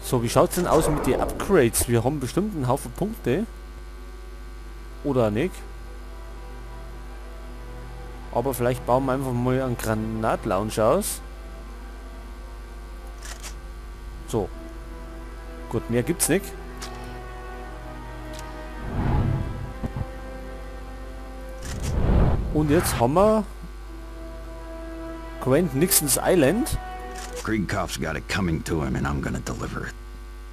So, wie schaut es denn aus mit den Upgrades? Wir haben bestimmt einen Haufen Punkte. Oder nicht? Aber vielleicht bauen wir einfach mal einen Granatlauncher aus. So. Gut, mehr gibt's nicht. Und jetzt haben wir Grand Nixon's Island. Kriegkopf's got it coming to him and I'm gonna deliver it.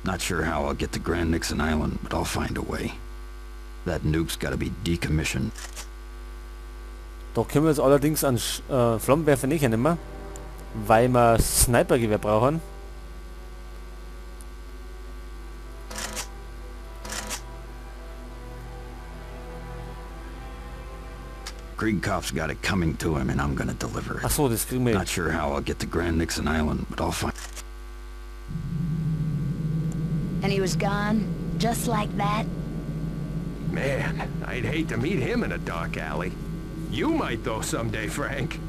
Not sure how I'll get to Grand Nixon Island, but I'll find a way. That nuke's gotta be decommissioned. Da können wir jetzt allerdings an Flammenwerfer nicht nehmen, weil wir Snipergewehr brauchen. Kriegkopf's got it coming to him and I'm gonna deliver it. Ach so, das kriegen wir. Not sure how I'll get to Grand Nixon Island, but I'll find... And he was gone, just like that? Man, I'd hate to meet him in a dark alley. You might though someday, Frank.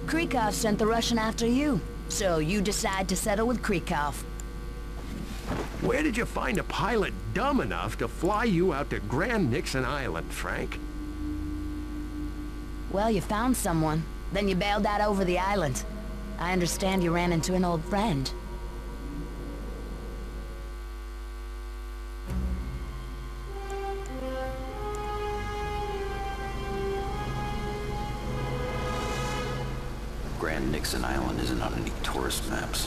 Krikov sent the Russian after you, so you decide to settle with Krikov. Where did you find a pilot dumb enough to fly you out to Grand Nixon Island, Frank? Well, you found someone. Then you bailed out over the island. I understand you ran into an old friend. Grand Nixon Island isn't on any tourist maps.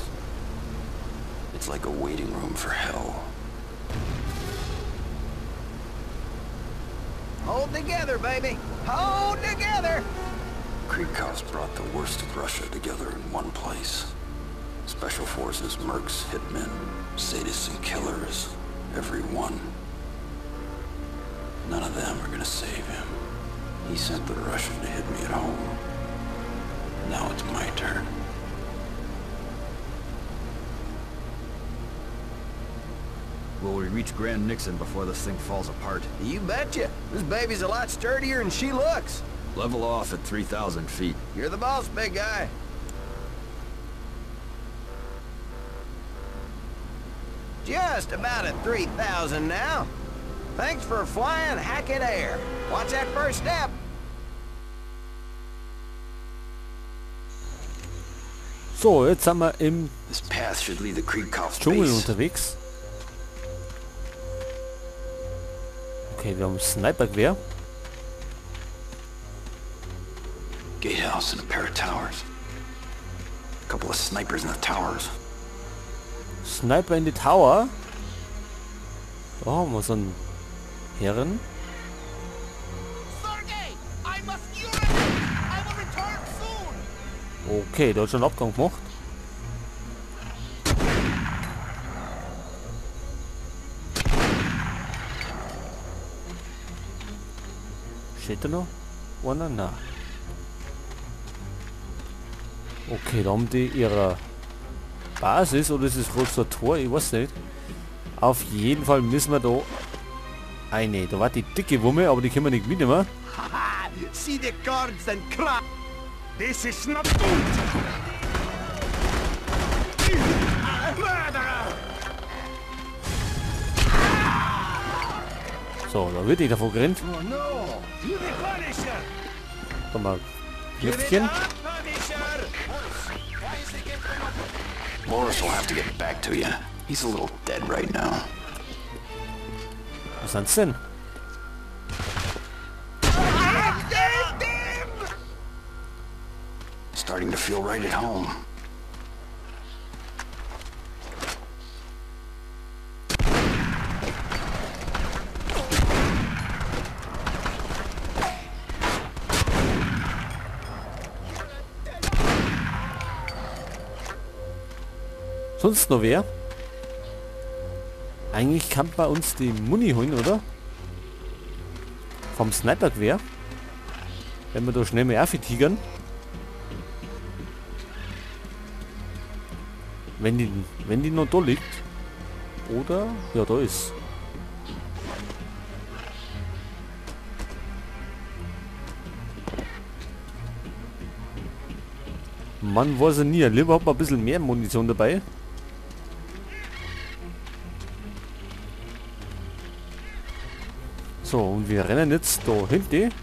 It's like a waiting room for hell. Hold together, baby! Hold together! Kriegkopf's brought the worst of Russia together in one place. Special forces, mercs, hitmen, sadists and killers. Every one. None of them are gonna save him. He sent the Russian to hit me at home. Now it's my turn. Will we reach Grand Nixon before this thing falls apart? You betcha! This baby's a lot sturdier than she looks. Level off at 3,000 feet. You're the boss, big guy. Just about at 3,000 now. Thanks for flying Hackett Air. Watch that first step. So, jetzt sind wir im This path should lead the Kriegkopf's Dschungel base. unterwegs. Okay, wir haben Snipergewehr. Gatehouse and a pair of towers. A couple of snipers in the towers. Sniper in the Tower. Da haben wir so einen Herren. Okay, da hat schon einen Abgang gemacht. Steht da noch einer? Nein. Okay, da haben die ihre Basis, oder ist es wohl so ein Tor? Ich weiß nicht. Auf jeden Fall müssen wir da... Eine, da war die dicke Wumme, aber die können wir nicht mitnehmen. Haha! See the cards and crap! This is not good! Murderer! So, da wird ich davor gerannt. Oh no! You the Punisher! Da mal Lüftchen. Punisher! Morris will have to get back to you. He's a little dead right now. Was sind's denn? Starting to feel right at home. Sonst noch wer? Eigentlich kann bei uns die Muni holen, oder? Vom Snipergewehr. Wenn wir da schnell mehr tigern. Wenn die noch da liegt. Oder? Ja, da ist. Man weiß ja nie. Lieber hat man ein bisschen mehr Munition dabei. So, und wir rennen jetzt da hinten.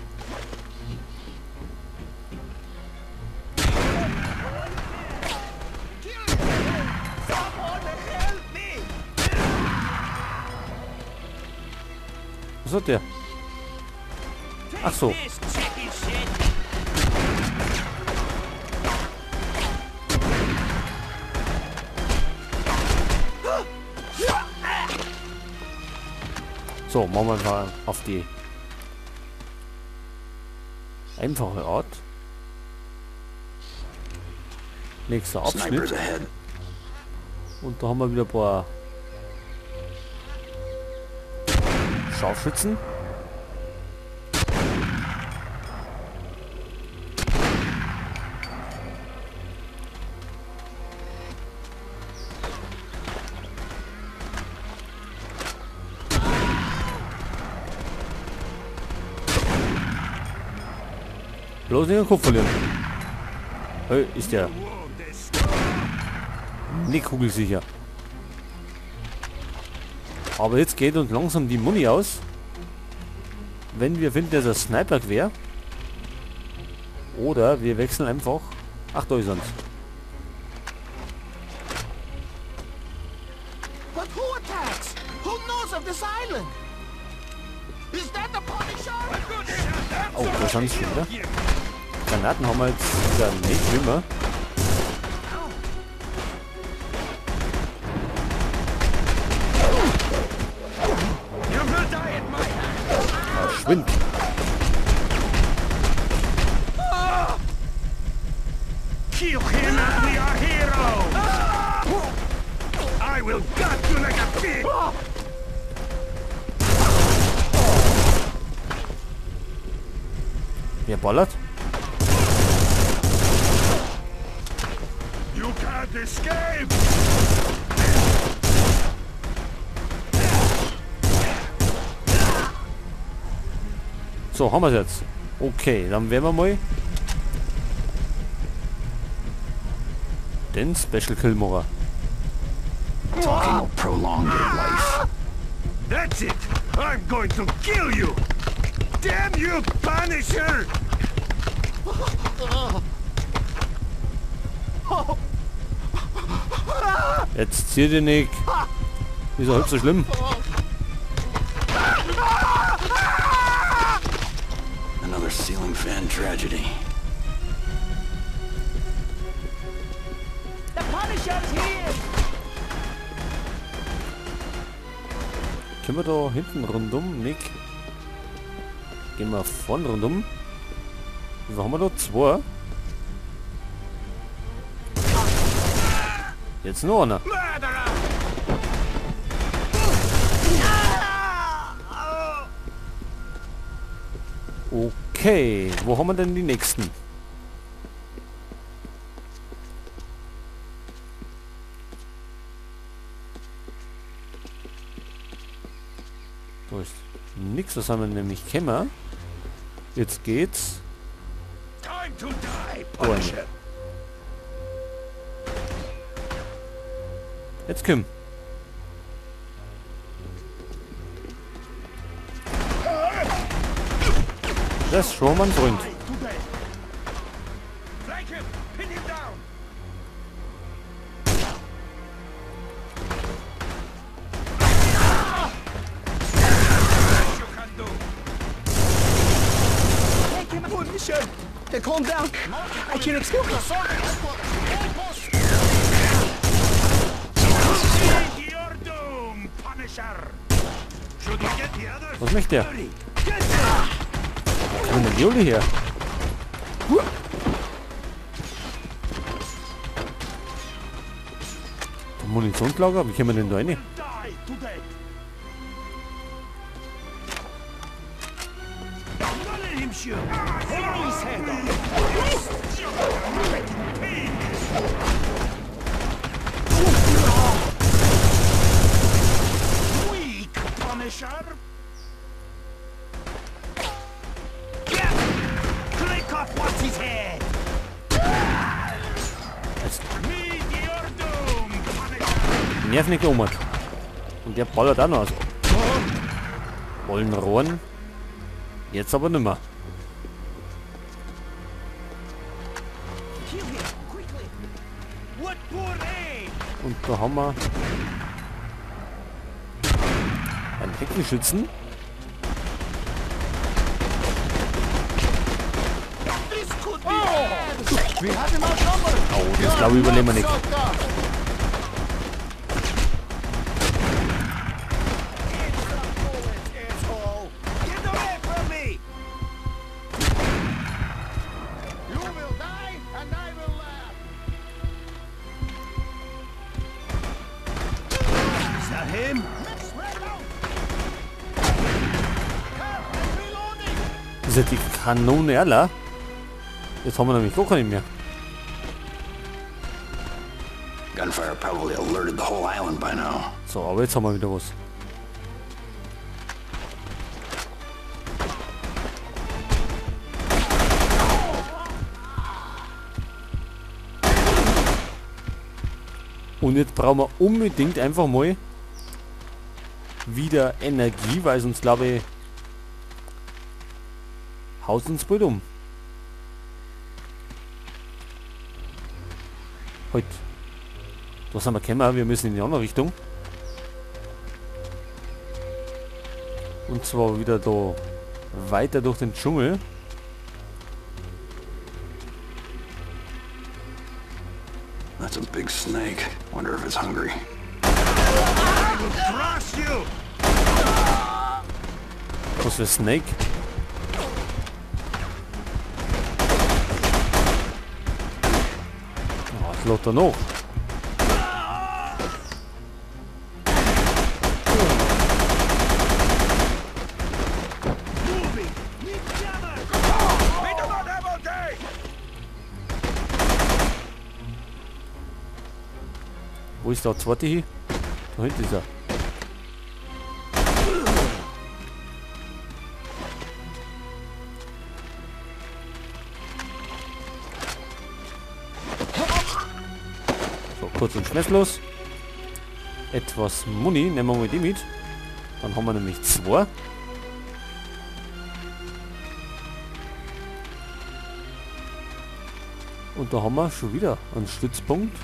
Was hat der? Ach so. So, machen wir mal auf die einfache Art. Nächster Abschnitt. Snipers ahead. Und da haben wir wieder ein paar Scharfschützen. Bloß nicht den Kopf verlieren. Hey, ist der nicht kugelsicher. Aber jetzt geht uns langsam die Muni aus. Wenn wir finden, dass er Sniper-Gewehr. Oder wir wechseln einfach. Ach, da ist er. But who attacks? Who knows of this island? Is that the Punisher? Oh, da sind sie schon wieder. Granaten haben wir jetzt wieder nicht immer. Verschwind! Kill him and we are heroes! I will gut you like a pig! Wer ballert? You can't escape! So, haben wir es jetzt. Okay, dann werden wir mal den Special Kill machen. Talking will prolong your life. That's it! I'm going to kill you! Damn you, Punisher! Jetzt zieh dir nicht. Ist doch halb so schlimm. Another ceiling fan tragedy. The Punisher's here! Können wir da hinten rundum? Nick. Gehen wir vorne rundum. Wie haben wir da? 2. Jetzt noch einer. Okay, wo haben wir denn die nächsten? Da ist nichts, das haben wir nämlich Kämmer. Jetzt geht's. Time to die, Oh, Punisher! Jetzt komm. Das ist schon mein Freund. Flank him! Pin him down! You can do! Take him, Punisher! Calm down. I can escape. Meet your doom, Punisher! Should we get the others? Was möchte der? Hurry! Wo ist denn der Juli her? Der Munitionslager? Wie kommen wir denn da rein? Die today! Don't let him shoot! Hold his head up! Weak, Punisher! Click off what's his head! Meet your doom, Punisher! Nerv nicht um. Und der ballert auch noch aus. Wollen Rohren. Jetzt aber nimmer. Und da haben wir einen Heckenschützen. Oh, das glaube ich überleben wir nicht. Das ist ja die Kanone, Alter. Jetzt haben wir nämlich gar keine mehr. Gunfire probably alerted the whole island by now. So, aber jetzt haben wir wieder was. Und jetzt brauchen wir unbedingt einfach mal wieder Energie, weil sonst glaube ich haut uns bald um. Halt. Da sind wir gekommen, wir müssen in die andere Richtung. Und zwar wieder da weiter durch den Dschungel. That's a big snake. Wonder if it's hungry. Was für Snake? Oh, das läuft da noch. Wo ist der zweite hier? Da hinten ist er. So, kurz und schmerzlos. Etwas Muni, nehmen wir mal die mit. Dann haben wir nämlich 2. Und da haben wir schon wieder einen Stützpunkt.